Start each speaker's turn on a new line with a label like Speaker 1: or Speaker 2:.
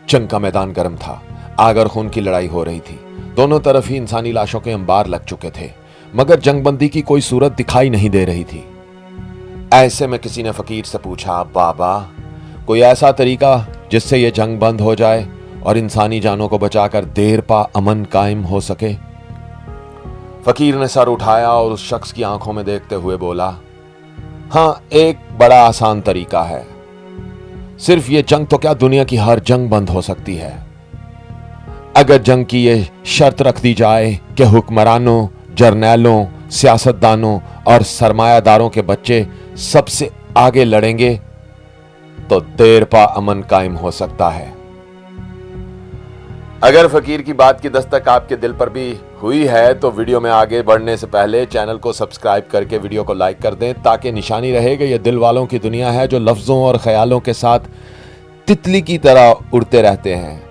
Speaker 1: जंग का मैदान गर्म था। आग और खून की लड़ाई हो रही थी। दोनों तरफ ही इंसानी लाशों के अंबार लग चुके थे, मगर जंगबंदी की कोई सूरत दिखाई नहीं दे रही थी। ऐसे में किसी ने फकीर से पूछा, बाबा, कोई ऐसा तरीका जिससे ये जंग बंद हो जाए और इंसानी जानों को बचाकर देर पा अमन कायम हो सके? फकीर ने सर उठाया और उस शख्स की आंखों में देखते हुए बोला, हाँ, एक बड़ा आसान तरीका है। सिर्फ ये जंग तो क्या, दुनिया की हर जंग बंद हो सकती है अगर जंग की ये शर्त रख दी जाए कि हुक्मरानों, जर्नैलों, सियासतदानों और सरमायादारों के बच्चे सबसे आगे लड़ेंगे तो देर पा अमन कायम हो सकता है। अगर फकीर की बात की दस्तक आपके दिल पर भी हुई है तो वीडियो में आगे बढ़ने से पहले चैनल को सब्सक्राइब करके वीडियो को लाइक कर दें, ताकि निशानी रहे कि यह दिल वालों की दुनिया है जो लफ्जों और ख्यालों के साथ तितली की तरह उड़ते रहते हैं।